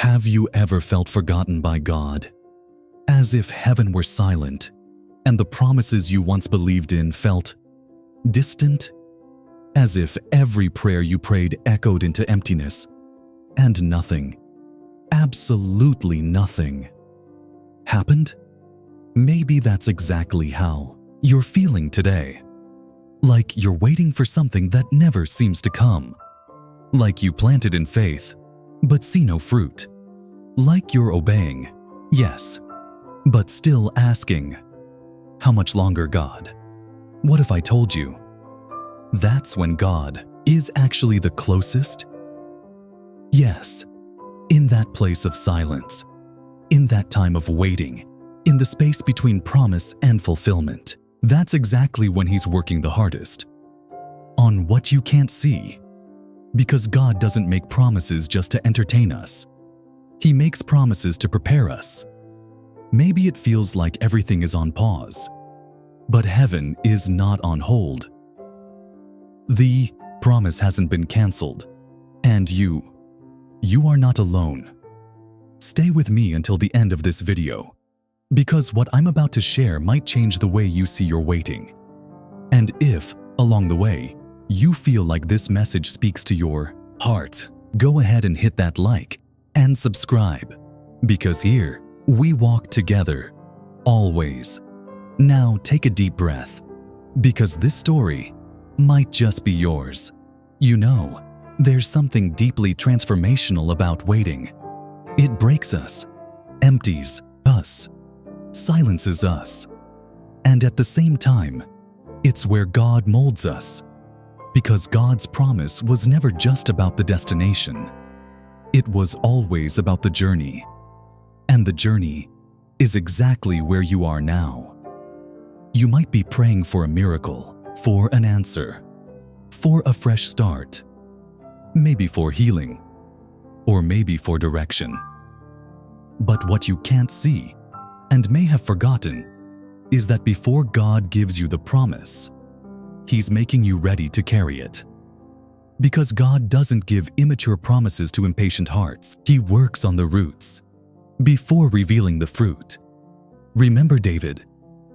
Have you ever felt forgotten by God? As if heaven were silent and the promises you once believed in felt distant? As if every prayer you prayed echoed into emptiness and nothing, absolutely nothing, happened? Maybe that's exactly how you're feeling today. Like you're waiting for something that never seems to come. Like you planted in faith, but see no fruit. Like you're obeying, yes, but still asking, how much longer, God? What if I told you? That's when God is actually the closest. Yes, in that place of silence, in that time of waiting, in the space between promise and fulfillment, that's exactly when He's working the hardest. On what you can't see. Because God doesn't make promises just to entertain us. He makes promises to prepare us. Maybe it feels like everything is on pause, but heaven is not on hold. The promise hasn't been canceled, and you are not alone. Stay with me until the end of this video, because what I'm about to share might change the way you see your waiting. And if, along the way, you feel like this message speaks to your heart, go ahead and hit that like and subscribe, because here we walk together, always. Now take a deep breath, because this story might just be yours. You know, there's something deeply transformational about waiting. It breaks us, empties us, silences us, and at the same time, it's where God molds us. Because God's promise was never just about the destination. It was always about the journey. And the journey is exactly where you are now. You might be praying for a miracle, for an answer, for a fresh start, maybe for healing, or maybe for direction. But what you can't see, and may have forgotten, is that before God gives you the promise, He's making you ready to carry it. Because God doesn't give immature promises to impatient hearts. He works on the roots before revealing the fruit. Remember David?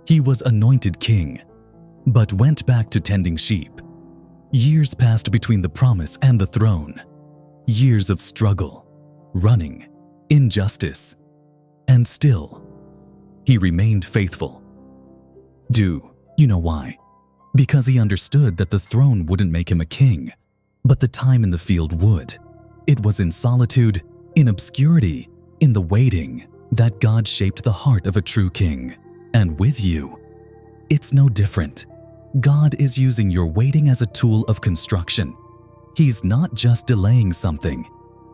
He was anointed king, but went back to tending sheep. Years passed between the promise and the throne. Years of struggle, running, injustice, and still, he remained faithful. Do you know why? Because he understood that the throne wouldn't make him a king, but the time in the field would. It was in solitude, in obscurity, in the waiting, that God shaped the heart of a true king. And with you, it's no different. God is using your waiting as a tool of construction. He's not just delaying something.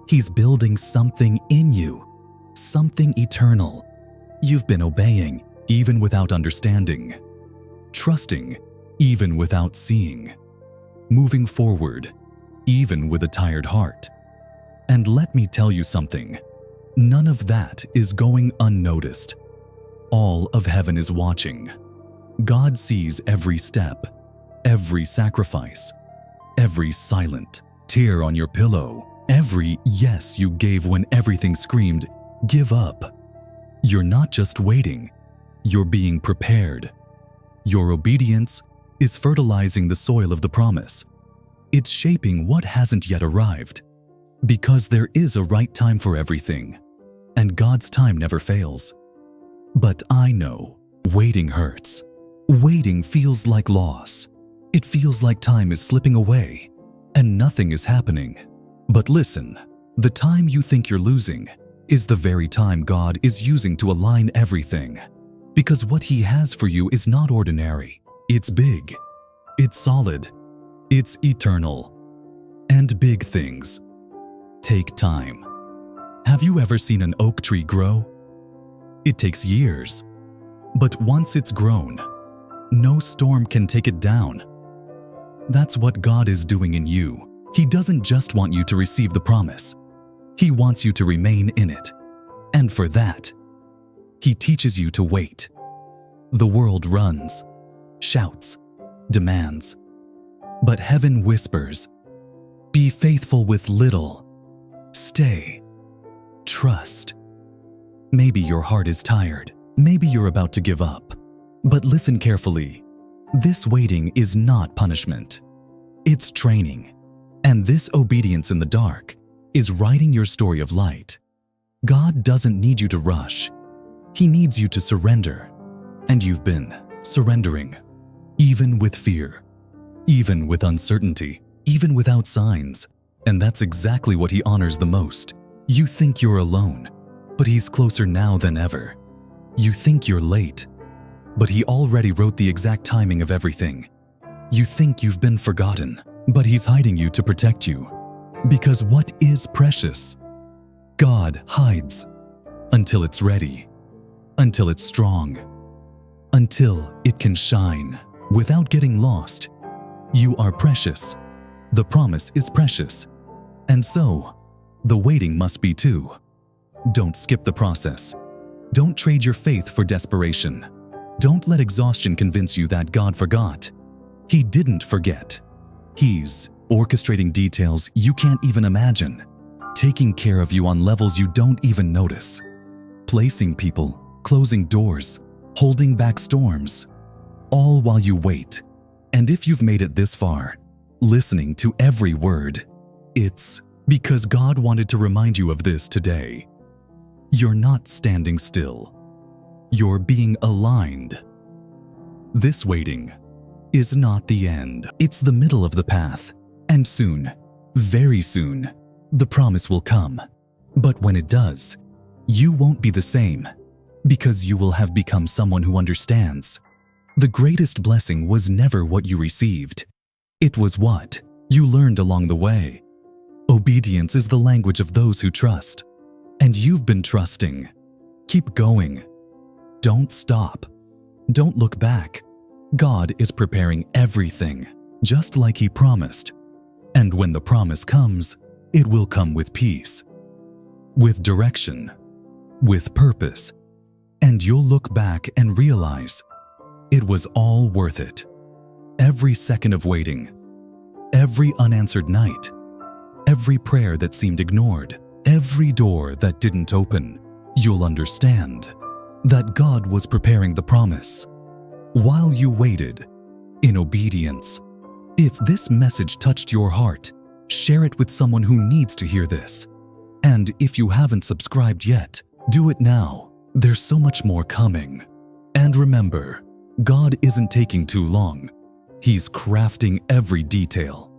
He's building something in you, something eternal. You've been obeying, even without understanding, trusting, even without seeing, moving forward, even with a tired heart. And let me tell you something, none of that is going unnoticed. All of heaven is watching. God sees every step, every sacrifice, every silent tear on your pillow, every yes you gave when everything screamed, give up. You're not just waiting, you're being prepared. Your obedience is fertilizing the soil of the promise. It's shaping what hasn't yet arrived. Because there is a right time for everything, and God's time never fails. But I know, waiting hurts. Waiting feels like loss. It feels like time is slipping away, and nothing is happening. But listen, the time you think you're losing is the very time God is using to align everything. Because what He has for you is not ordinary. It's big, it's solid, it's eternal. And big things take time. Have you ever seen an oak tree grow? It takes years, but once it's grown, no storm can take it down. That's what God is doing in you. He doesn't just want you to receive the promise. He wants you to remain in it. And for that, He teaches you to wait. The world runs, shouts, demands. But heaven whispers, be faithful with little. Stay. Trust. Maybe your heart is tired. Maybe you're about to give up. But listen carefully. This waiting is not punishment. It's training. And this obedience in the dark is writing your story of light. God doesn't need you to rush. He needs you to surrender. And you've been surrendering, even with fear, even with uncertainty, even without signs. And that's exactly what He honors the most. You think you're alone, but He's closer now than ever. You think you're late, but He already wrote the exact timing of everything. You think you've been forgotten, but He's hiding you to protect you. Because what is precious? God hides until it's ready, until it's strong, until it can shine without getting lost. You are precious. The promise is precious. And so, the waiting must be too. Don't skip the process. Don't trade your faith for desperation. Don't let exhaustion convince you that God forgot. He didn't forget. He's orchestrating details you can't even imagine, taking care of you on levels you don't even notice, placing people, closing doors, holding back storms, all while you wait. And if you've made it this far, listening to every word, it's because God wanted to remind you of this today. You're not standing still. You're being aligned. This waiting is not the end. It's the middle of the path. And soon, very soon, the promise will come. But when it does, you won't be the same, because you will have become someone who understands. The greatest blessing was never what you received. It was what you learned along the way. Obedience is the language of those who trust. And you've been trusting. Keep going. Don't stop. Don't look back. God is preparing everything, just like He promised. And when the promise comes, it will come with peace, with direction, with purpose. And you'll look back and realize it was all worth it. Every second of waiting, every unanswered night, every prayer that seemed ignored, every door that didn't open, you'll understand that God was preparing the promise while you waited in obedience. If this message touched your heart, share it with someone who needs to hear this. And if you haven't subscribed yet, do it now. There's so much more coming. And remember, God isn't taking too long. He's crafting every detail.